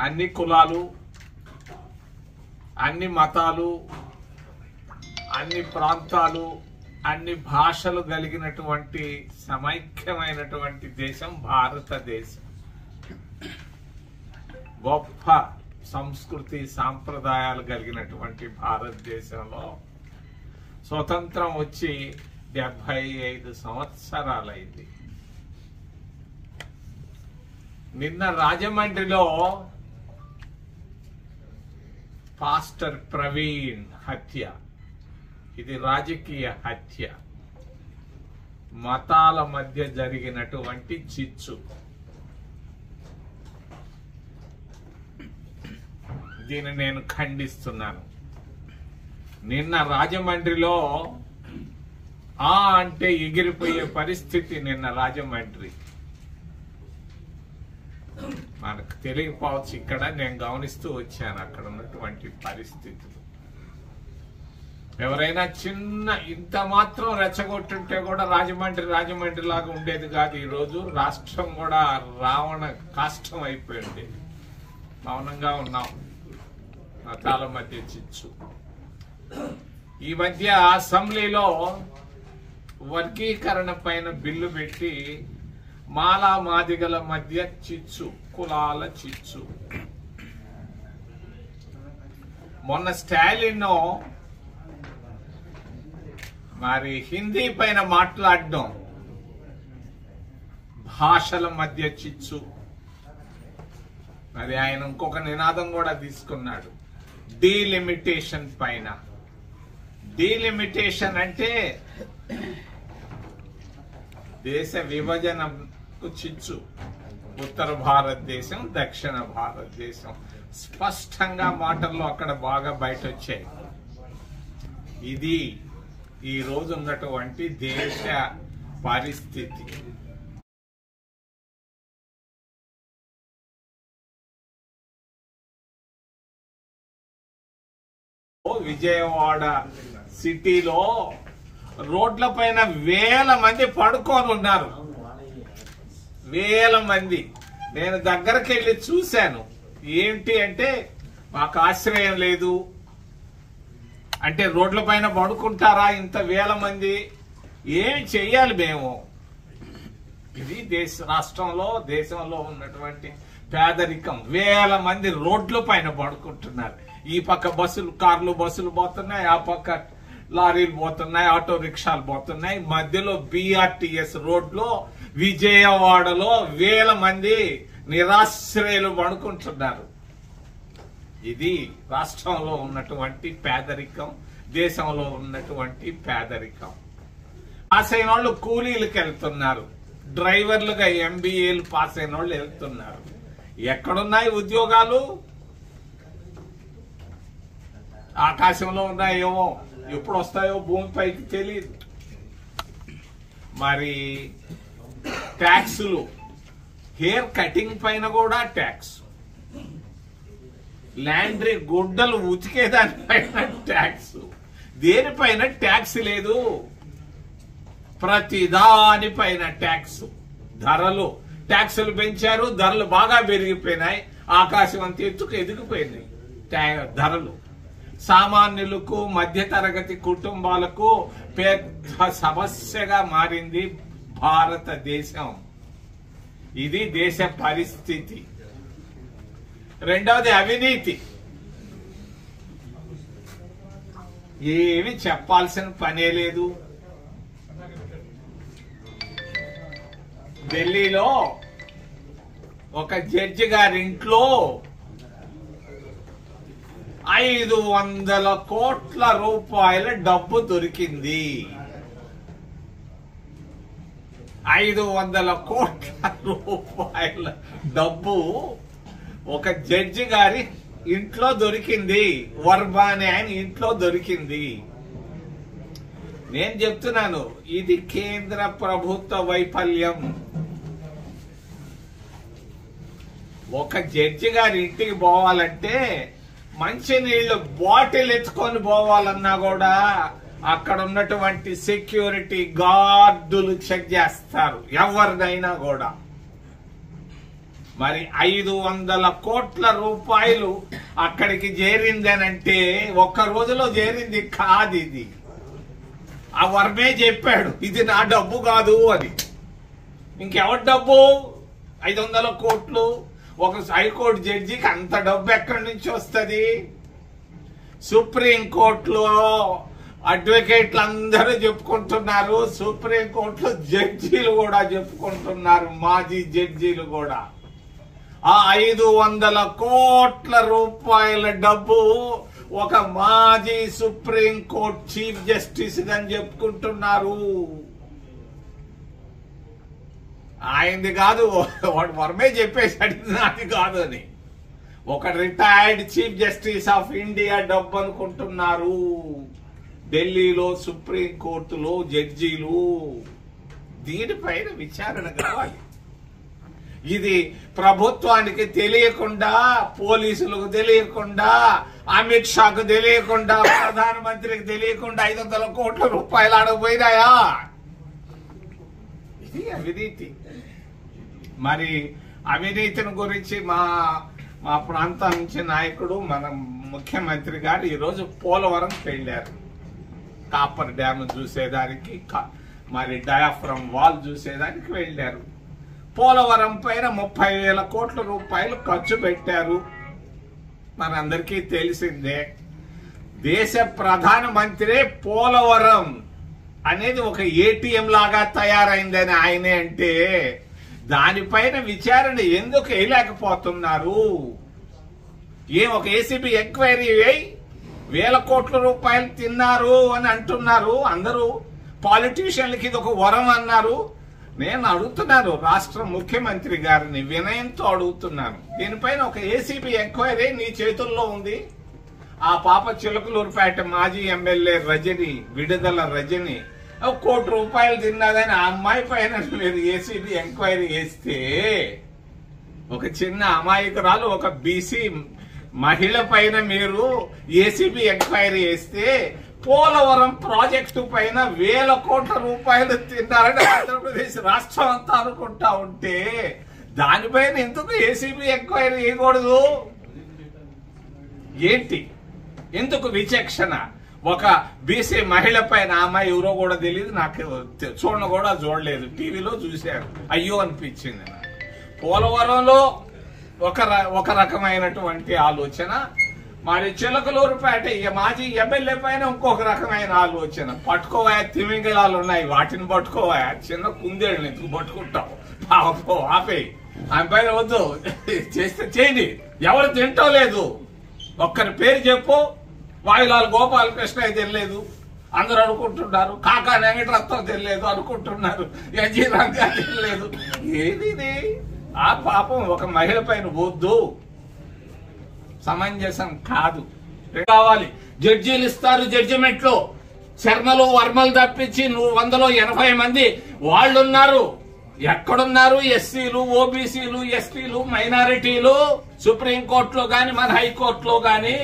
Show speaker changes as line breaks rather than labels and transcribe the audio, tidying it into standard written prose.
అన్ని కులాలు, అన్ని మతాలు, అన్ని ప్రాంతాలు, అన్ని భాషలు కలిగినటువంటి సమైక్యమైనటువంటి దేశం భారతదేశం. గొప్ప సంస్కృతి సాంప్రదాయాలు కలిగినటువంటి భారతదేశంలో స్వతంత్రం వచ్చి 75 సంవత్సరాలైంది. నిన్న రాజమండ్రిలో పాస్టర్ ప్రవీణ్ హత్య, ఇది రాజకీయ హత్య, మతాల మధ్య జరిగినటువంటి చిచ్చు. దీన్ని నేను ఖండిస్తున్నాను. నిన్న రాజమండ్రిలో అంటే ఎగిరిపోయే పరిస్థితి. నిన్న రాజమండ్రి మనకు తెలియకపోవచ్చు, ఇక్కడ నేను గమనిస్తూ వచ్చాను అక్కడ ఉన్నటువంటి పరిస్థితులు. ఎవరైనా చిన్న ఇంత మాత్రం రెచ్చగొట్టుంటే కూడా రాజమండ్రి లాగా ఉండేది కాదు. ఈరోజు రాష్ట్రం కూడా రావణ కాష్టం అయిపోయింది. మౌనంగా ఉన్నాం. మతాల మధ్య చిచ్చు. ఈ మధ్య అసెంబ్లీలో వర్గీకరణ పైన బిల్లు పెట్టి మాలా మాదిగల మధ్య చిచ్చు, కులాల చిచ్చు. మొన్న స్టాలిన్ మరి హిందీ పైన మాట్లాడడం, భాషల మధ్య చిచ్చు. మరి ఆయన ఇంకొక నినాదం కూడా తీసుకున్నాడు, డీలిమిటేషన్ పైన. డీలిమిటేషన్ అంటే దేశ విభజనకు చిచ్చు. ఉత్తర భారతదేశం, దక్షిణ భారతదేశం స్పష్టంగా మాటల్లో అక్కడ బాగా బయట వచ్చాయి. ఇది ఈ రోజు ఉన్నటువంటి దేశ పరిస్థితి. విజయవాడ సిటీలో రోడ్ల పైన వేల మంది పడుకొని ఉన్నారు. వేల మంది. నేను దగ్గరికి వెళ్ళి చూశాను. ఏంటి అంటే, మాకు ఆశ్రయం లేదు అంటే రోడ్ల పైన పడుకుంటారా ఇంత వేల మంది? ఏమి చెయ్యాలి మేము? ఇది దేశంలో ఉన్నటువంటి పేదరికం. వేల మంది రోడ్ల పైన పడుకుంటున్నారు. ఈ పక్క కార్లు బస్సులు పోతున్నాయి, ఆ పక్క లారీలు పోతున్నాయి, ఆటో రిక్షాలు పోతున్నాయి. మధ్యలో బిఆర్టీఎస్ రోడ్లో విజయవాడలో వేల మంది నిరాశ్రయులు పడుకుంటున్నారు. ఇది రాష్ట్రంలో ఉన్నటువంటి పేదరికం, దేశంలో ఉన్నటువంటి పేదరికం. పాస్ అయిన వాళ్ళు కూలీలకు వెళ్తున్నారు, డ్రైవర్లుగా ఎంబీఏలు పాస్ అయిన వాళ్ళు వెళ్తున్నారు. ఎక్కడున్నాయి ఉద్యోగాలు? ఆకాశంలో ఉన్నాయేమో, ఎప్పుడు వస్తాయో భూమిపైకి తెలియదు. మరి ట్యాక్సులు, హెయిర్ కటింగ్ పైన కూడా ట్యాక్స్, లాండ్రీ గుడ్డలు ఉతికేదానిపైన ట్యాక్స్, దేనిపైన ట్యాక్స్ లేదు. ప్రతి దానిపైన ట్యాక్స్. ధరలు, ట్యాక్సులు పెంచారు, ధరలు బాగా పెరిగిపోయినాయి. ఆకాశం అంత ఎత్తుకు ఎదిగిపోయినాయి ధరలు. సామాన్యులకు, మధ్యతరగతి కుటుంబాలకు పెద్ద సమస్యగా మారింది భారతదేశం. ఇది దేశ పరిస్థితి. రెండవది అవినీతి. ఏమి చెప్పాల్సిన పనే లేదు. ఢిల్లీలో ఒక జడ్జి గారి ఇంట్లో 500 కోట్ల రూపాయల డబ్బు దొరికింది. 500 కోట్ల రూపాయల డబ్బు ఒక జడ్జి గారి ఇంట్లో దొరికింది. వర్మ అనే ఆయన ఇంట్లో దొరికింది. నేను చెప్తున్నాను, ఇది కేంద్ర ప్రభుత్వ వైఫల్యం. ఒక జడ్జి గారి ఇంటికి పోవాలంటే మంచినీళ్లు బాటిల్ ఎత్తుకొని పోవాలన్నా కూడా అక్కడ ఉన్నటువంటి సెక్యూరిటీ గార్డులు చెక్ చేస్తారు ఎవరినైనా కూడా. మరి 500 కోట్ల రూపాయలు అక్కడికి చేరిందనంటే ఒక్క రోజులో చేరింది కాదు. ఇది ఆ వర్మే చెప్పాడు, ఇది నా డబ్బు కాదు అని. ఇంకెవరి డబ్బు? 500 కోట్లు. ఒక హైకోర్టు జడ్జికి అంత డబ్బు ఎక్కడి నుంచి వస్తుంది? సుప్రీంకోర్టులో అడ్వకేట్లు అందరూ చెప్పుకుంటున్నారు, సుప్రీంకోర్టులో జడ్జీలు కూడా చెప్పుకుంటున్నారు, మాజీ జడ్జీలు కూడా. ఆ 500 కోట్ల రూపాయల డబ్బు ఒక మాజీ సుప్రీంకోర్టు చీఫ్ జస్టిస్ అని చెప్పుకుంటున్నారు. ఆయనది కాదు, వాడు వర్మే చెప్పేసాడు నాది కాదు అని. ఒక retired chief justice of India డబ్బు అనుకుంటున్నారు ఢిల్లీలో సుప్రీంకోర్టులో జడ్జీలు. దీనిపైన విచారణ కావాలి. ఇది ప్రభుత్వానికి తెలియకుండా, పోలీసులకు తెలియకుండా, అమిత్ షాకు తెలియకుండా, ప్రధానమంత్రికి తెలియకుండా 500 కోట్ల రూపాయలు ఆడపోయినాయా? ఇది అవినీతి. మరి అవినీతిని గురించి మా ప్రాంతం నుంచి నాయకుడు, మన ముఖ్యమంత్రి గారు ఈరోజు పోలవరం వెళ్ళారు. కాపర్ డ్యామ్ చూసేదానికి, మరి డయాఫ్రమ్ వాల్ చూసేదానికి వెళ్ళారు. పోలవరం పైన 30,000 కోట్ల రూపాయలు ఖర్చు పెట్టారు. మనందరికీ తెలిసిందే. దేశ ప్రధానమంత్రే పోలవరం అనేది ఒక ఏటీఎం లాగా తయారైందని ఆయనే అంటే, దానిపైన విచారణ ఎందుకు వేయలేకపోతున్నారు? ఒక ఏసీబీ ఎంక్వైరీ వేయి, 1,000 కోట్ల రూపాయలు తిన్నారు అని అంటున్నారు అందరూ. పాలిటీషియన్లకి ఇది ఒక వరం అన్నారు. నేను అడుగుతున్నాను రాష్ట్ర ముఖ్యమంత్రి గారిని, వినయంతో అడుగుతున్నాను, దీనిపైన ఒక ఏసీబీ ఎంక్వైరీ నీ చేతుల్లో ఉంది. ఆ పాప చిలకలూరుపేట మాజీ ఎమ్మెల్యే రజని, విడుదల రజని 1 కోటి రూపాయలు తిన్నదని ఆ అమ్మాయి పైన మీరు ఏసీబీ ఎంక్వైరీ చేస్తే, ఒక చిన్న అమాయకురాలు, ఒక బీసీ మహిళ పైన మీరు ఏసీబీ ఎంక్వైరీ చేస్తే, పోలవరం ప్రాజెక్టు పైన 1,000 కోట్ల రూపాయలు తిన్నారని ఆంధ్రప్రదేశ్ రాష్ట్రం అంతా అనుకుంటా ఉంటే, దానిపైన ఎందుకు ఏసీబీ ఎంక్వైరీ చేయకూడదు? ఏంటి, ఎందుకు విచక్షణ? ఒక బీసీ మహిళ పైన, అమ్మాయి ఎవరో కూడా తెలియదు, నాకు చూడలేదు, టీవీలో చూశారు, అయ్యో అనిపించింది. పోలవరంలో ఒక రకమైనటువంటి ఆలోచన, మరి చిలకలూరుపేట మాజీ ఎమ్మెల్యే పైన ఇంకొక రకమైన ఆలోచన. పట్టుకోవా, తిమింగళాలు ఉన్నాయి, వాటిని పట్టుకోవా, చిన్న కుందేళ్ళని ఎందుకు పట్టుకుంటావు? ఆపేయి, ఆమె పైన వద్దు, చేస్తే చేయండి. ఎవరు తింటో లేదు, ఒక్కరి పేరు చెప్పు. వాయులాల్ గోపాలకృష్ణ తెలియలేదు అందరూ అనుకుంటున్నారు, కాకా వెంకటరత్నం తెలియలేదు అనుకుంటున్నారు, ఎన్జీ రంగా తెలియలేదు. ఏది ఆ పాపం ఒక మహిళ పైన వద్దు, సమంజసం కాదు. కావాలి జడ్జీలు ఇస్తారు జడ్జిమెంట్లో, శర్మలు వర్మలు తప్పించి 180 మంది వాళ్ళున్నారు. ఎక్కడున్నారు ఎస్సీలు, ఓబీసీలు, ఎస్టీలు, మైనారిటీలు? సుప్రీంకోర్టులో గాని, మన హైకోర్టులో గాని